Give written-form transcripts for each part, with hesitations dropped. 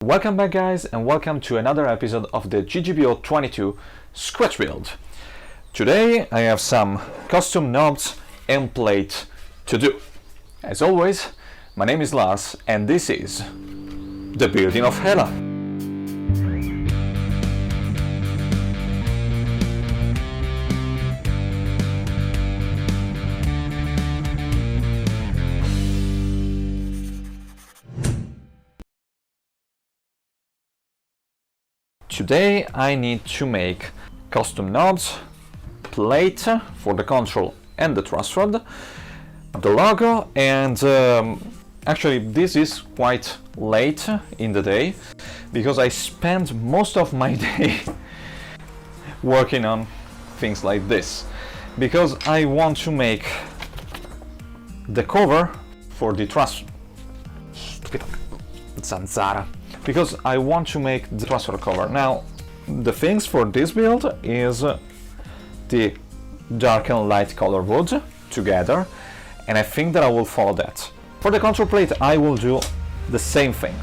Welcome back guys, and welcome to another episode of the GGBO22 Scratch build. Today I have some custom knobs and plate to do. As always, my name is Lars and this is the Building of Hela. Today I need to make custom knobs, plate for the control and the truss rod, the logo, and actually this is quite late in the day because I spent most of my day working on things like this because I want to make the cover for the truss. Zanzara. Because I want to make the truss rod cover. Now, the things for this build is the dark and light color wood together, and I think that I will follow that. For the control plate, I will do the same thing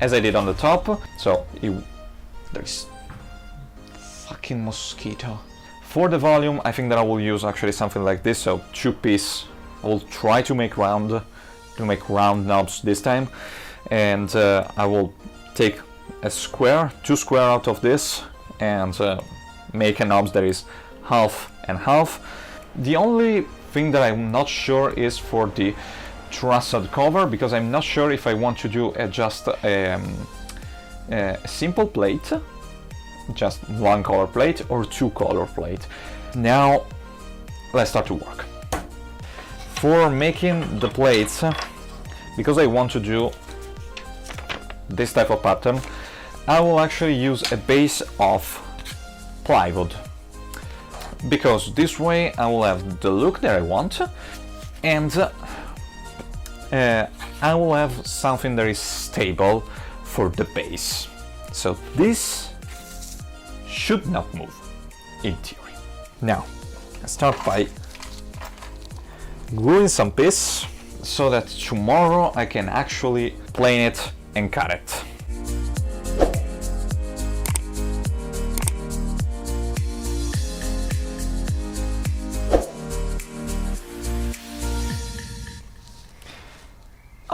as I did on the top. So there's fucking mosquito. For the volume, I think that I will use actually something like this. So 2-piece. I will try to make round knobs this time. And I will take a square, 2 square out of this and make a knob that is half and half. The only thing that I'm not sure is for the truss rod cover, because I'm not sure if I want to do just a simple plate, just 1 color plate or 2 color plate. Now let's start to work. For making the plates, because I want to do this type of pattern, I will actually use a base of plywood, because this way I will have the look that I want, and I will have something that is stable for the base. So this should not move in theory. Now I start by gluing some piece so that tomorrow I can actually plane it and cut it.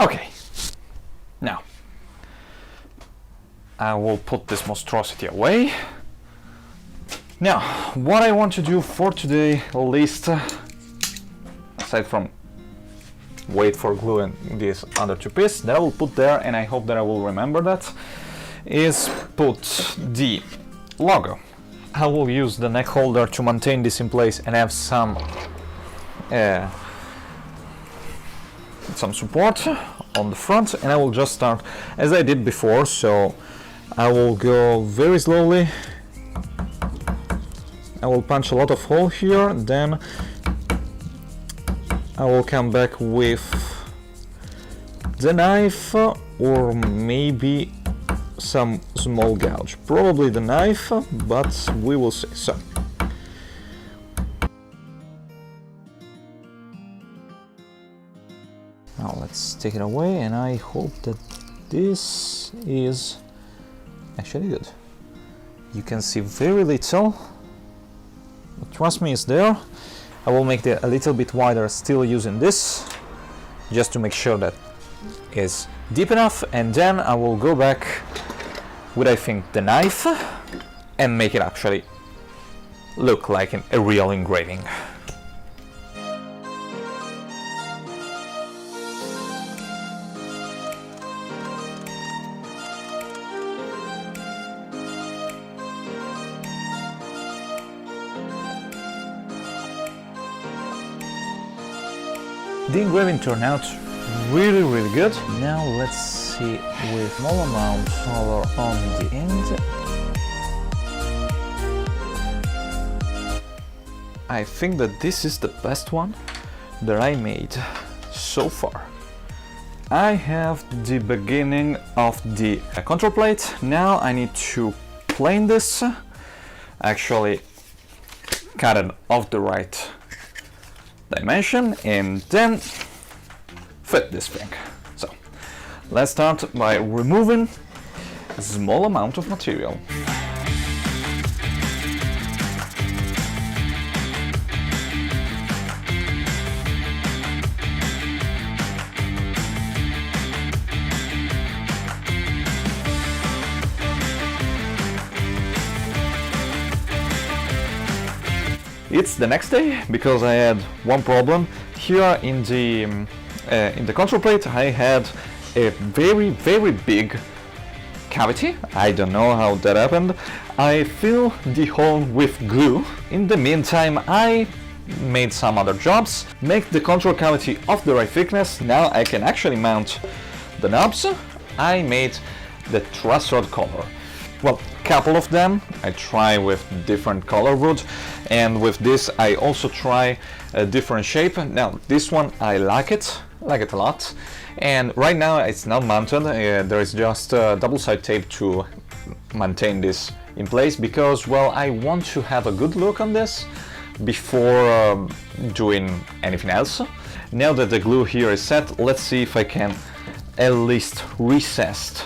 Okay, now I will put this monstrosity away. Now, what I want to do for today, list, aside from wait for gluing these other 2 pieces that I will put there, and I hope that I will remember that, is put the logo. I will use the neck holder to maintain this in place and have some support on the front, and I will just start as I did before. So I will go very slowly. I will punch a lot of hole here, then I will come back with the knife, or maybe some small gouge. Probably the knife, but we will see. So now let's take it away, and I hope that this is actually good. You can see very little, but trust me, it's there. I will make it a little bit wider, still using this, just to make sure that it's deep enough, and then I will go back with, I think, the knife and make it actually look like a real engraving. The engraving turned out really good. Now let's see with small amount of color on the end. I think that this is the best one that I made so far. I have the beginning of the control plate. Now I need to plane this, actually cut it off the right dimension, and then fit this thing. So let's start by removing a small amount of material. It's the next day because I had one problem. Here in the control plate I had a very big cavity. I don't know how that happened. I filled the hole with glue. In the meantime I made some other jobs, make the control cavity of the right thickness. Now I can actually mount the knobs. I made the truss rod cover. Well, couple of them I try with different color wood, and with this I also try a different shape. Now this one I like it a lot, and right now it's not mounted. There is just double side tape to maintain this in place because, well, I want to have a good look on this before doing anything else. Now that the glue here is set, let's see if I can at least recess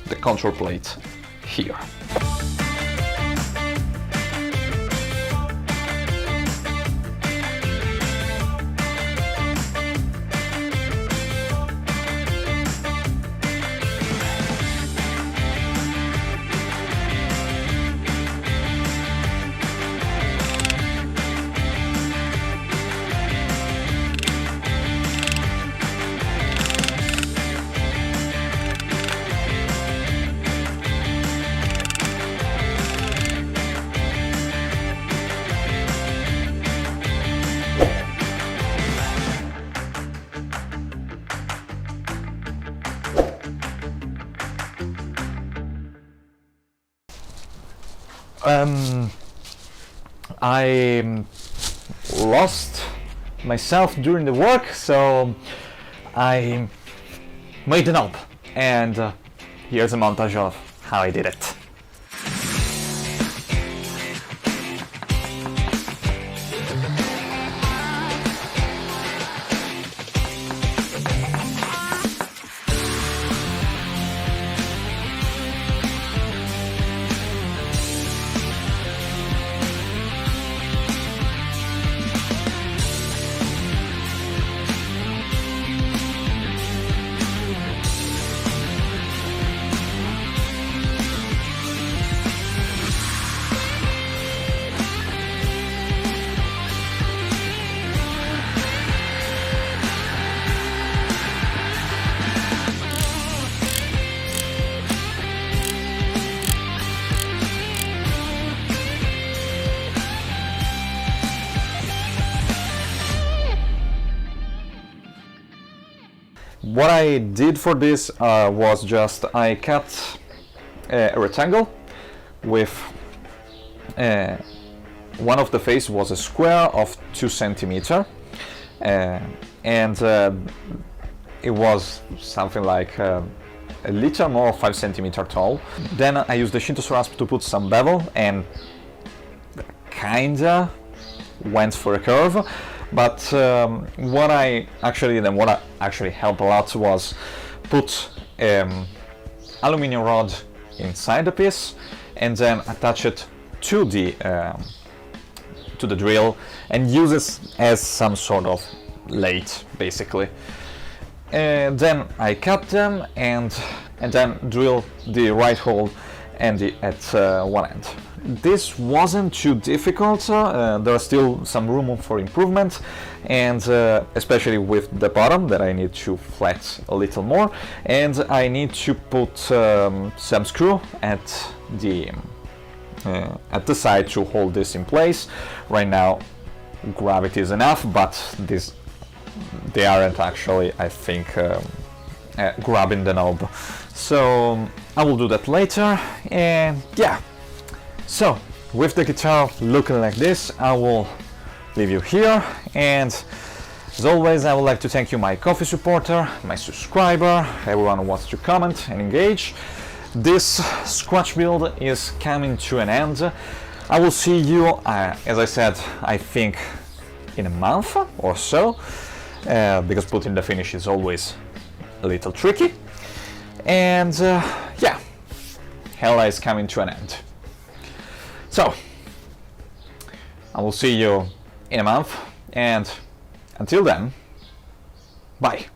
the control plate here. I lost myself during the work, so I made the knob, and here's a montage of how I did it. What I did for this was just I cut a rectangle with one of the face was a square of 2 centimeters, and it was something like a little more 5 centimeters tall. Then I used the Shinto rasp to put some bevel and kinda went for a curve. But what I actually helped a lot was put aluminum rod inside the piece and then attach it to the drill and use it as some sort of lathe, basically. And then I cut them and then drill the right hole and at one end. This wasn't too difficult. There's still some room for improvement, and especially with the bottom that I need to flat a little more, and I need to put some screw at the side to hold this in place. Right now gravity is enough, but they aren't actually, I think, grabbing the knob, so I will do that later. And yeah, so with the guitar looking like this, I will leave you here, and as always I would like to thank you, my Ko-fi supporter, my subscriber, everyone who wants to comment and engage. This scratch build is coming to an end. I will see you, as I said, I think in a month or so, because putting the finish is always a little tricky. And yeah, Hela is coming to an end. So I will see you in a month, and until then, bye.